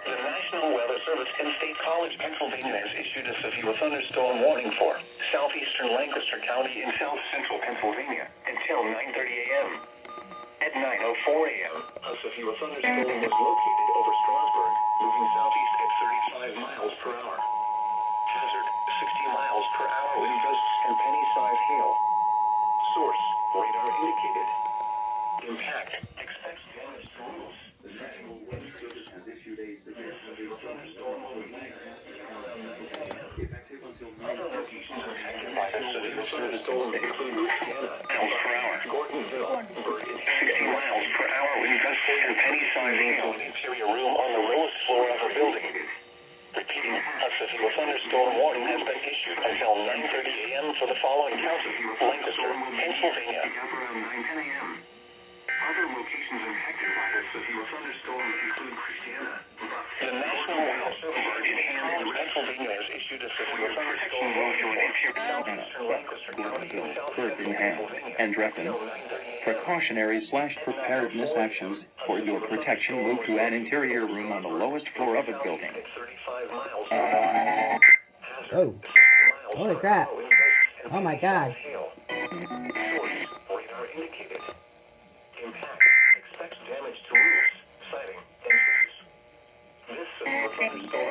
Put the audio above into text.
National Weather Service in State College, Pennsylvania has issued a severe thunderstorm warning for southeastern Lancaster County in south central Pennsylvania until 9:30 a.m. At 9:04 a.m., a severe thunderstorm was located over Strasburg, moving southeast at 35 miles per hour. Hazard, 60 miles per hour wind gusts and penny-sized hail. Source, radar indicated. Impact, expects damage to roofs. The National Weather Service has issued a severe thunderstorm over Lancaster County, Pennsylvania, effective until 9 p.m. The National Weather Service include miles per hour, Gordonville, 60 miles per hour wind gusts and penny-sized hail. Interior room on the lowest floor of a building. Repeating, a severe thunderstorm warning has been issued until 9:30 a.m. for the following counties: Lancaster, Pennsylvania. Around 9:10 a.m. Other locations impacted by this severe thunderstorm include Christiana. The National Weather Service in Pennsylvania has issued a severe thunderstorm warning for Lancaster County, Bergenham, and Drefton. Precautionary/preparedness actions for your protection. Move to an interior room on the lowest floor of a building. Oh, holy crap. Oh my god. Radar indicated. Impact expects damage to roofs, siding, and trees. This severe thunderstorm